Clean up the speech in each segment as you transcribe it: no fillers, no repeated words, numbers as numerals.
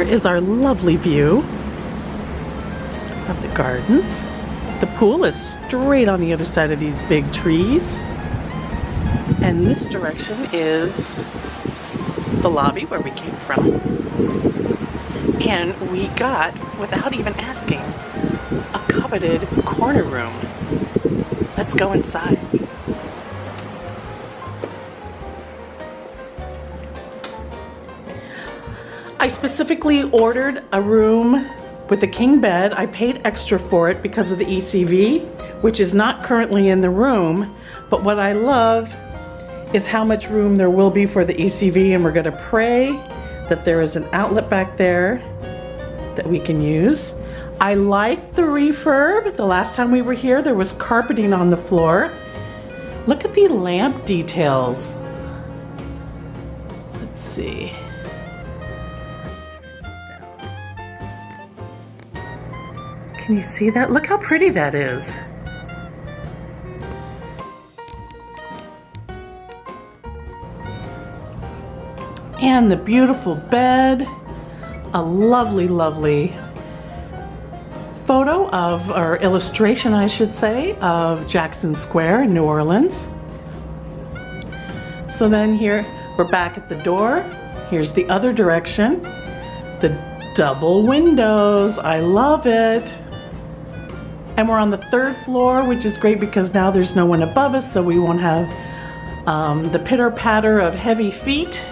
here is our lovely view of the gardens. The pool is straight on the other side of these big trees. And this direction is the lobby where we came from. And we got, without even asking, a coveted corner room. Let's go inside. I specifically ordered a room with a king bed. I paid extra for it because of the ECV, which is not currently in the room. But what I love is how much room there will be for the ECV, and we're going to pray that there is an outlet back there that we can use. I like the refurb. The last time we were here, there was carpeting on the floor. Look at the lamp details. Let's see. Can you see that? Look how pretty that is. And the beautiful bed. A lovely, lovely photo of, or illustration I should say, of Jackson Square in New Orleans. So then here, we're back at the door. Here's the other direction. The double windows, I love it. And we're on the 3rd floor, which is great because now there's no one above us, so we won't have the pitter-patter of heavy feet.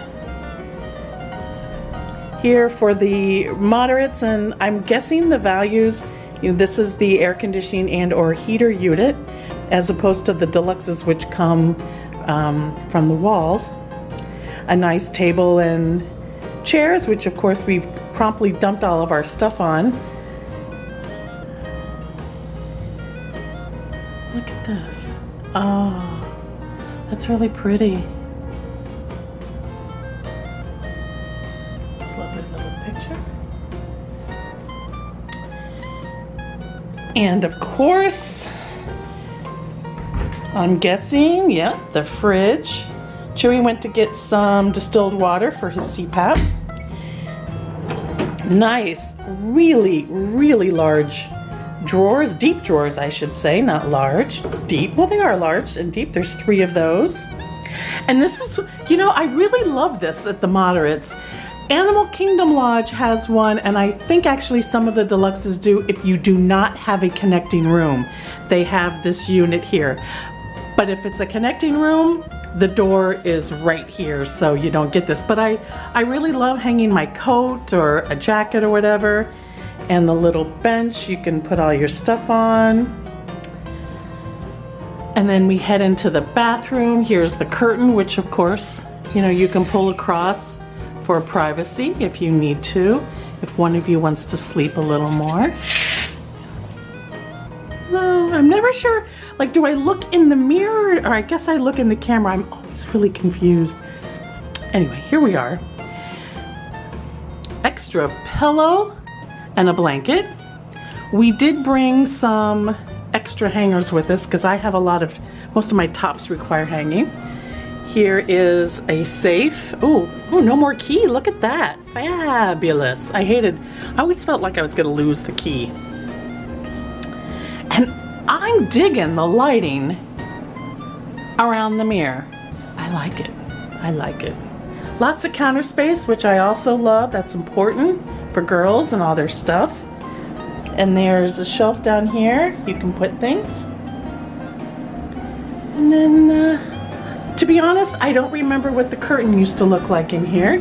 Here for the moderates, and I'm guessing the values, you know, this is the air conditioning and or heater unit, as opposed to the deluxes which come from the walls. A nice table and chairs, which of course we've promptly dumped all of our stuff on. Look at this. Oh, that's really pretty. This lovely little picture. And of course, I'm guessing, yeah, the fridge. Chewy went to get some distilled water for his CPAP. Nice, really, really large drawers, deep drawers I should say, not large, deep. Well, they are large and deep. There's 3 of those. And this is, you know, I really love this at the moderates. Animal Kingdom Lodge has one, and I think actually some of the deluxes do if you do not have a connecting room. They have this unit here. But if it's a connecting room, the door is right here, so you don't get this. But I really love hanging my coat or a jacket or whatever. And the little bench you can put all your stuff on. And then we head into the bathroom. Here's the curtain, which of course, you know, you can pull across for privacy if you need to, if one of you wants to sleep a little more. No, I'm never sure, like, do I look in the mirror or I guess I look in the camera? I'm always really confused. Anyway, here we are. Extra pillow and a blanket. We did bring some extra hangers with us because I have most of my tops require hanging. Here is a safe. Oh, no more key. Look at that. Fabulous. I always felt like I was gonna lose the key. And I'm digging the lighting around the mirror. I like it. I like it. Lots of counter space, which I also love. That's important for girls and all their stuff. And there's a shelf down here. You can put things. And then, to be honest, I don't remember what the curtain used to look like in here.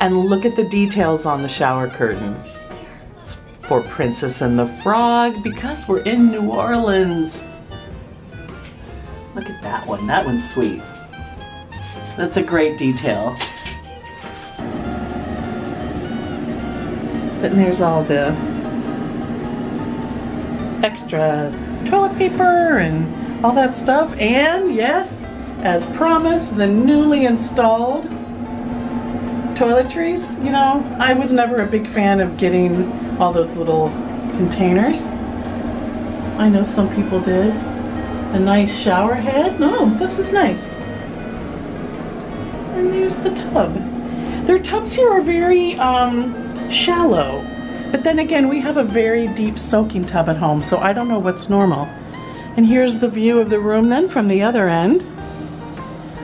And look at the details on the shower curtain. It's for Princess and the Frog because we're in New Orleans. Look at that one. That one's sweet. That's a great detail. And there's all the extra toilet paper and all that stuff. And yes, as promised, the newly installed toiletries. You know, I was never a big fan of getting all those little containers. I know some people did. A nice shower head. Oh, this is nice. And there's the tub. Their tubs here are very shallow. But then again, we have a very deep soaking tub at home, so I don't know what's normal. And here's the view of the room then from the other end.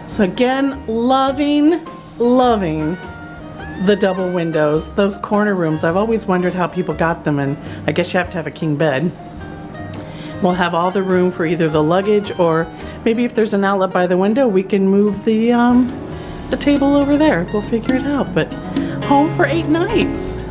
So again, loving the double windows. Those corner rooms, I've always wondered how people got them, and I guess you have to have a king bed. We'll have all the room for either the luggage, or maybe if there's an outlet by the window, we can move the table over there. We'll figure it out. But home for 8 nights.